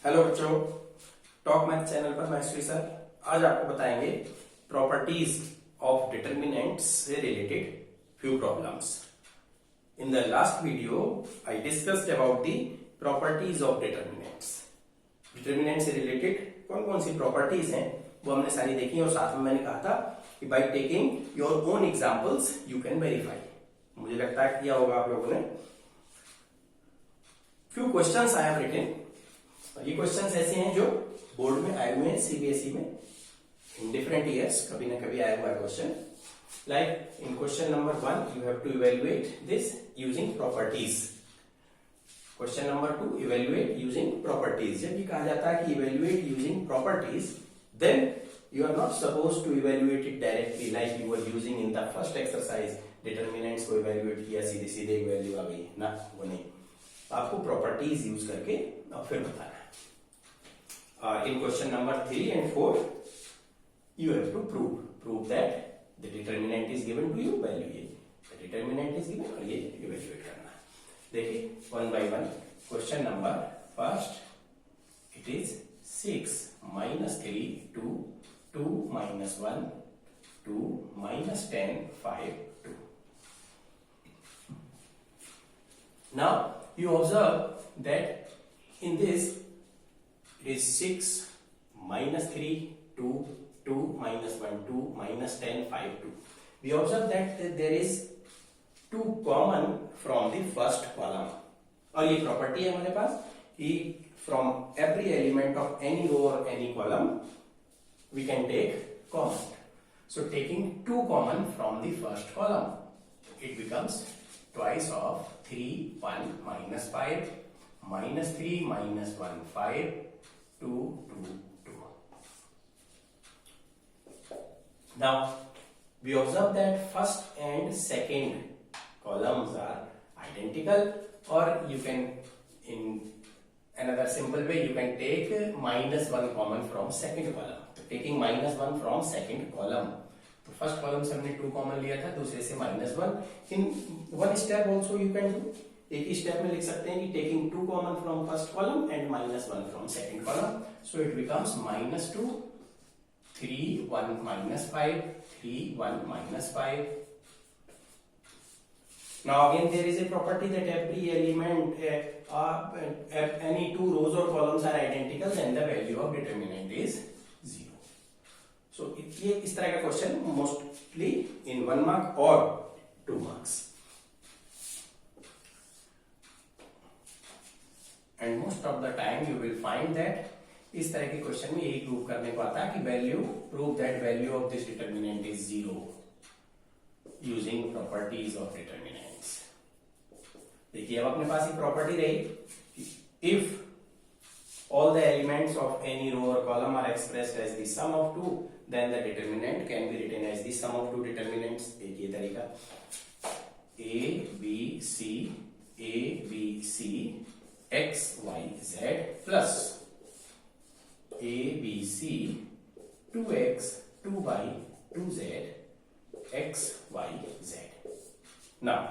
Hello बच्चों, talk math channel पर Maheshwari sir आज आपको बताएंगे प्रॉपर्टीज ऑफ डिटर्मिनेंट्स से related few problems. In the last video I discussed about the properties of determinants. Determinant से related कौन कौन सी प्रॉपर्टीज हैं वो हमने सारी देखी और साथ में मैंने कहा था कि by taking your own examples you can verify. मुझे लगता है किया होगा आप लोगों ने। Few questions I have written. ये क्वेश्चंस ऐसे हैं जो बोर्ड में आए हुए हैं सीबीएसई में इन डिफरेंट ईयर्स, कभी ना कभी आया हुआ है question. Like in question number 1 you have to evaluate this using properties. Question number 2 evaluate using properties. जब ये कहा जाता है कि evaluate using properties, then you are not suppose to evaluate it directly like you were using in the first exercise. Determinants को evaluate किया, सीधे सीधे एक वैल्यू आ गई ना, वो नहीं। आपको प्रॉपर्टीज यूज करके और फिर बताना है। In question number 3 and 4 you have to prove that the determinant is given to you, value ये the determinant is given और ये evaluate करना है। देखिए one by one। question number first, it is 6 minus 3 2 2 minus 1 2 minus 10 5 2। now you observe that in this is 6 minus 3 2 2 minus 1 2 minus 10 5 2। We observe that there is 2 common from the first column और ये property है हमारे पास कि from every element of any row or any column we can take common। So taking 2 common from the first column, it becomes twice of 3 1 minus 5 minus 3 minus 1 5 2 2 2। now we observe that first and second columns are identical, or you can in another simple way you can take minus 1 common from second column। तो taking minus 1 from second column, तो first column से हमने 2 common लिया था, दूसरे से minus 1। In one step also you can do. एक ही step में लिख सकते हैं कि taking 2 common from first column and minus 1 from second column, so it becomes minus 2 3 1 minus 5 3 1 minus 5। now again there is a property that every element any 2 rows or columns are identical, then the value of determinant is 0। so ये इस तरह का question mostly in 1 mark और 2 marks, and most of the time you will find that इस तरह के question में यही प्रूव करने को आता है कि value prove that value of this determinant is 0 using properties of determinants. देखिए अब अपने पास एक प्रॉपर्टी रही, if all the elements of any row और column are expressed as the sum of 2, then the determinant can be written as the sum of 2 determinants. देखिए तरीका a b c x y z plus a b c 2x 2y 2z x y z। now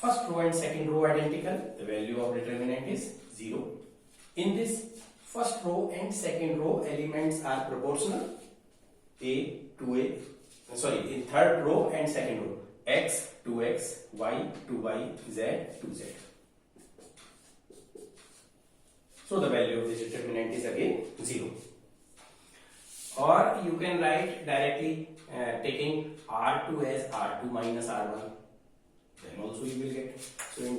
first row and second row identical, the value of determinant is 0। in this first row and second row elements are proportional, a to a, sorry, in third row and second row x 2x y 2y z 2z। so the value of this determinant is again 0। or you can write directly taking r2 as r2 minus r1, then also you will get। so in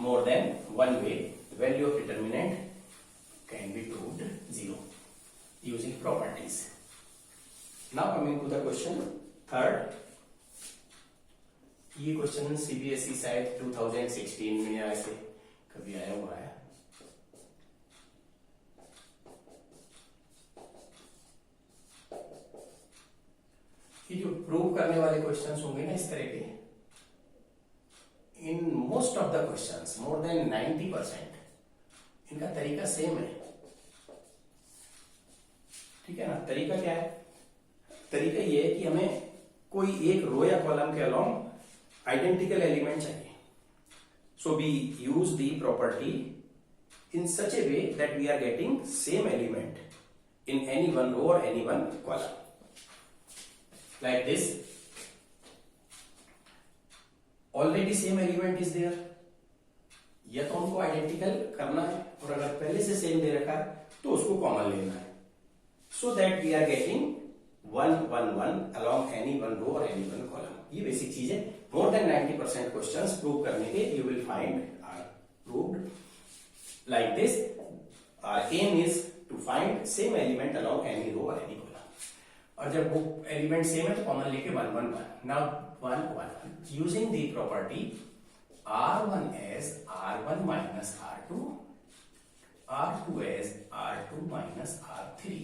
more than one way the value of determinant can be proved 0 using properties। now coming to the question third, ये question CBSE शायद 2016 में ऐसे कभी आया हुआ है। ये जो प्रूव करने वाले क्वेश्चंस होंगे ना इस तरह के, इन most of the questions more than 90% इनका तरीका सेम है। ठीक है ना। तरीका क्या है? तरीका ये है कि हमें कोई एक रो या कॉलम के अलोंग आइडेंटिकल एलिमेंट चाहिए। So we use the property in such a way that we are getting same element in any one row or any one column. Like this, already same element is there, या तो हमको identical करना है, और अगर पहले से same दे रखा है तो उसको कॉमन लेना है, so that we are getting 1 1 1 along any one row or any one column. ये बेसिक चीज है. More than 90% क्वेश्चंस प्रूव करने के you will find are proved like this. Our aim is to find same element along any row or any column. और जब वो element same है तो कॉमन लेके 1 1 1. Now 1 1 using the property R1 as R1 minus R2, R2 as R2 minus R3.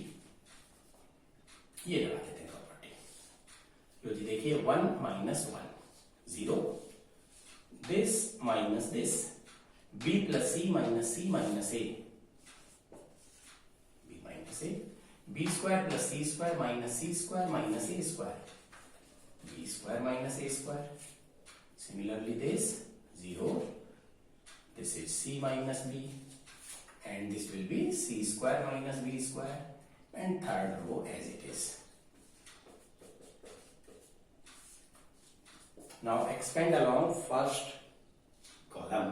ये लगा देते हैं प्रॉपर्टी. लो जी देखिए 1 minus 1 0, this minus this, B plus C minus C minus A, B minus A, B square plus C square minus C square minus A square, B square minus A square. Similarly this 0, this is C minus B, and this will be C square minus B square, and third row as it is. Now expand along first column.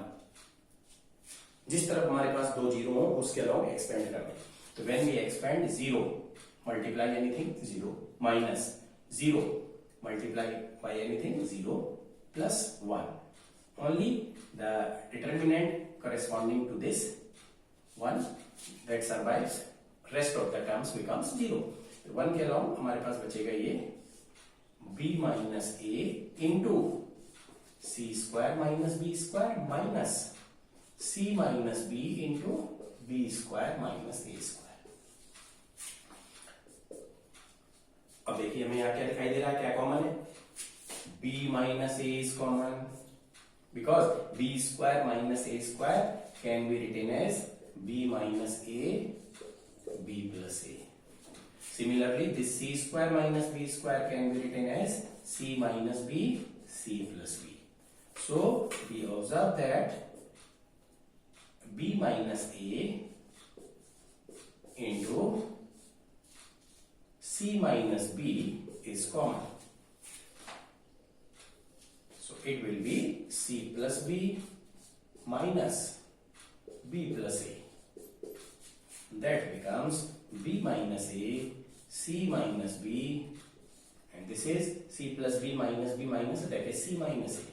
जिस तरफ हमारे पास दो zero हो उसके along expand करना. तो when we expand 0 multiply anything 0 minus 0 multiply by anything 0 plus 1. Only the determinant corresponding to this one that survives, rest of the terms becomes 0. 1 के along हमारे पास बचेगा ये b minus a into c square minus b square minus c minus b into b square minus a square. अब देखिए हमें यहाँ क्या दिखाई दे रहा है, क्या कॉमन है? b minus a is common because b square minus a square can be written as b minus a b plus a. Similarly, this c square minus b square can be written as c minus b c plus b. So we observe that b minus a into c minus b is common. So it will be c plus b minus b plus a. That becomes b minus a, c minus b, and this is c plus b minus, that is c minus a.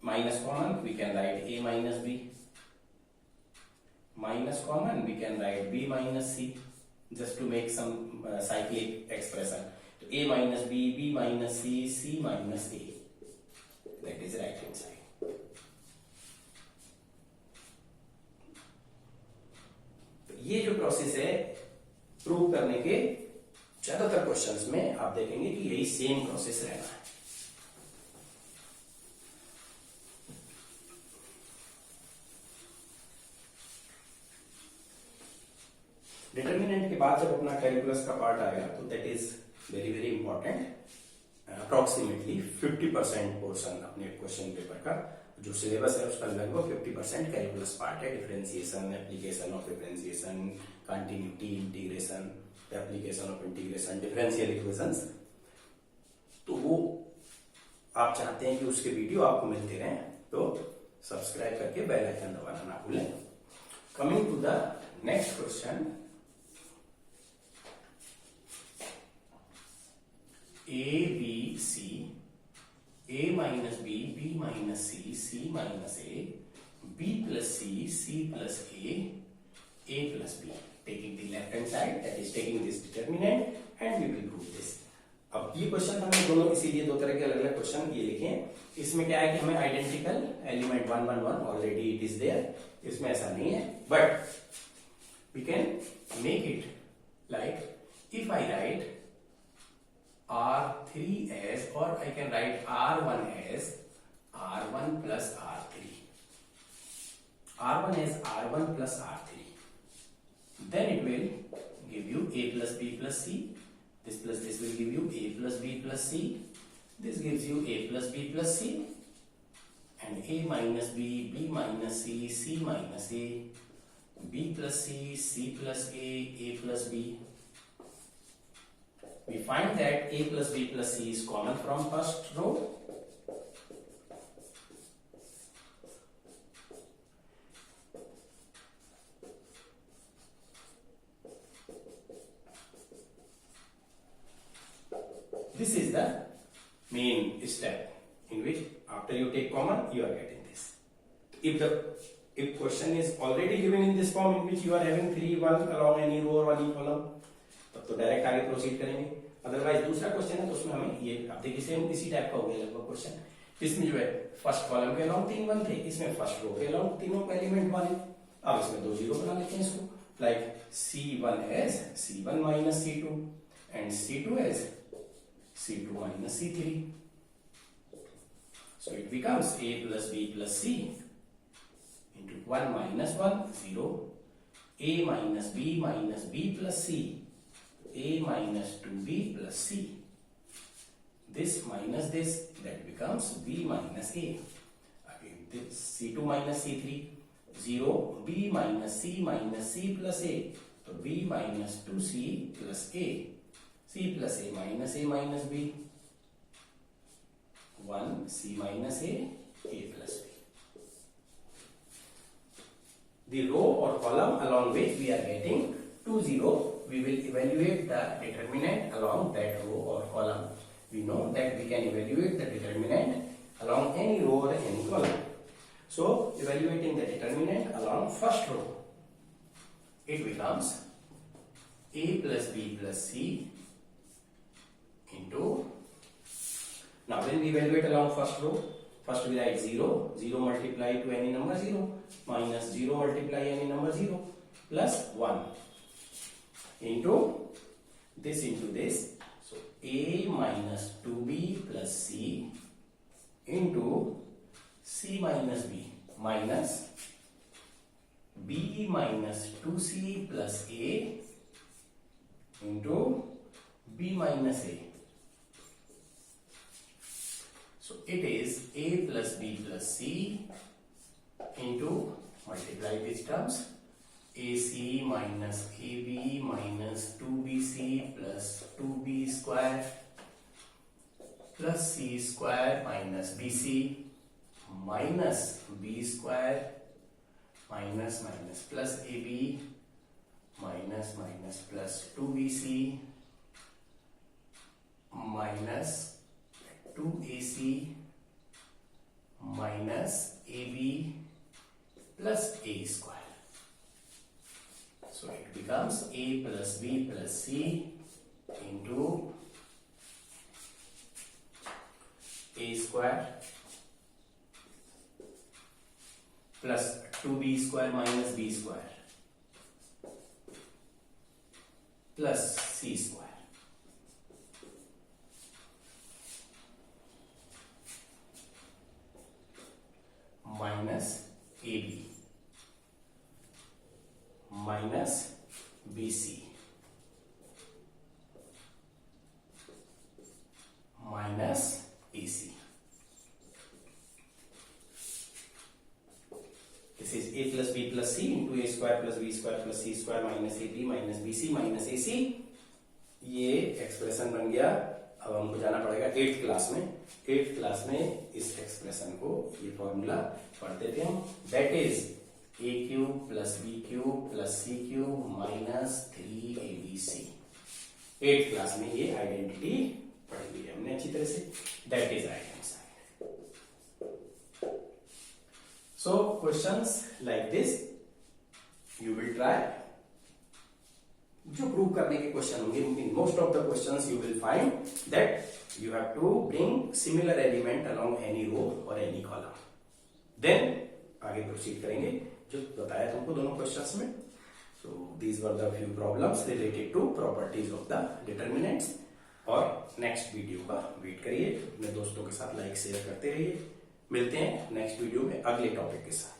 Minus common, we can write a minus b. Minus common, we can write b minus c, just to make some cyclic expression. A minus b, b minus c, c minus a. That is right hand side. ये जो process है prove करने के ज्यादातर questions में आप देखेंगे कि यही सेम प्रोसेस रहना है. डिटर्मिनेंट के बाद जब अपना कैलकुलस का पार्ट आएगा तो that is very very important. Approximately 50% portion अपने क्वेश्चन पेपर का जो सिलेबस है उसका लगभग 50% कैलकुलस पार्ट है. Differentiation, application of differentiation, continuity, integration, application of integration, differential equations. तो वो आप चाहते हैं कि उसके वीडियो आपको मिलते रहें तो सब्सक्राइब करके बेल आइकन दबाना ना भूलें. Coming to the next question, A B C, A minus B, B minus C, C minus A, B plus C, C plus A plus B. Taking the left hand side, that is taking this determinant, and we will prove this. अब ये question हमने दोनों इसीलिए दो तरह के अलग अलग क्वेश्चन ये लिखे हैं. इसमें क्या है कि हमें identical element 1 1 1 already it is there. इसमें ऐसा नहीं है, but we can make it like if I write R3 as, or I can write R1 as R1 plus R3. R1 as R1 plus R3. Then it will give you A plus B plus C. This plus this will give you A plus B plus C. This gives you A plus B plus C. And a minus b, b minus c, c minus a, b plus c plus a plus b. We find that a plus b plus c is common from first row. This is the main step in which after you take common you are getting this. If question is already given in this form in which you are having 3 1 along any row or any column, तब तो direct आगे proceed करेंगे. Otherwise दूसरा question है तो उसमें हमें ये अब देखिए सेम इसी टाइप का हो गया लगभग क्वेश्चन. इसमें जो है फर्स्ट कॉलम के अलाउंग 3 1 थे, इसमें फर्स्ट रो के अलाउंग तीनों का एलिमेंट 1 है. अब इसमें 2 0 बना लेते हैं इसको. Like c1 as c1 minus c2 and c2 as c2 minus c3. So it becomes a plus b plus c into 1 minus 1 0, a minus b plus c, a minus 2b plus c. This minus this, that becomes b minus a. Again this c2 minus c3 0, b minus c plus a, so b minus 2c plus a, c plus a minus b, 1 c minus a plus b. The row or column along which we are getting 2 0, we will evaluate the determinant along that row or column. We know that we can evaluate the determinant along any row or any column. So evaluating the determinant along first row, it becomes a plus b plus c into, now when we evaluate along first row, first we write 0, 0 multiply to any number 0, minus 0 multiply any number 0, plus 1 into this, so a minus 2b plus c into c minus b minus b minus 2c plus a into b minus a. So it is a plus b plus c into, multiply these terms, ac minus ab minus 2bc plus 2b square plus c square minus bc minus b square minus plus ab minus plus 2bc minus 2ac minus ab plus a square. So it becomes a plus b plus c into a square plus 2b square minus b square plus c square. Minus AB minus BC minus AC. This is A plus B plus C into A square plus B square plus C square minus AB minus BC minus AC. ये expression बन गया. अब हमको जाना पड़ेगा 8th class में. 8th class में इस एक्सप्रेशन को, ये फॉर्मूला पढ़ते थे हम. That is a cube plus b cube plus c cube minus 3abc. 8th class में ये आइडेंटिटी पढ़ी हुई है हमने अच्छी तरह से. That is right hand side. So questions like this you will try. जो प्रूव करने के क्वेश्चन होंगे, in most of the questions you will find that you have to bring similar element along any row और any column. Then आगे proceed करेंगे जो बताया तुमको दोनों क्वेश्चंस में. So these were the few problems related to properties of the determinants. और next video का वेट करिए. अपने दोस्तों के साथ लाइक शेयर करते रहिए. मिलते हैं नेक्स्ट वीडियो में अगले टॉपिक के साथ.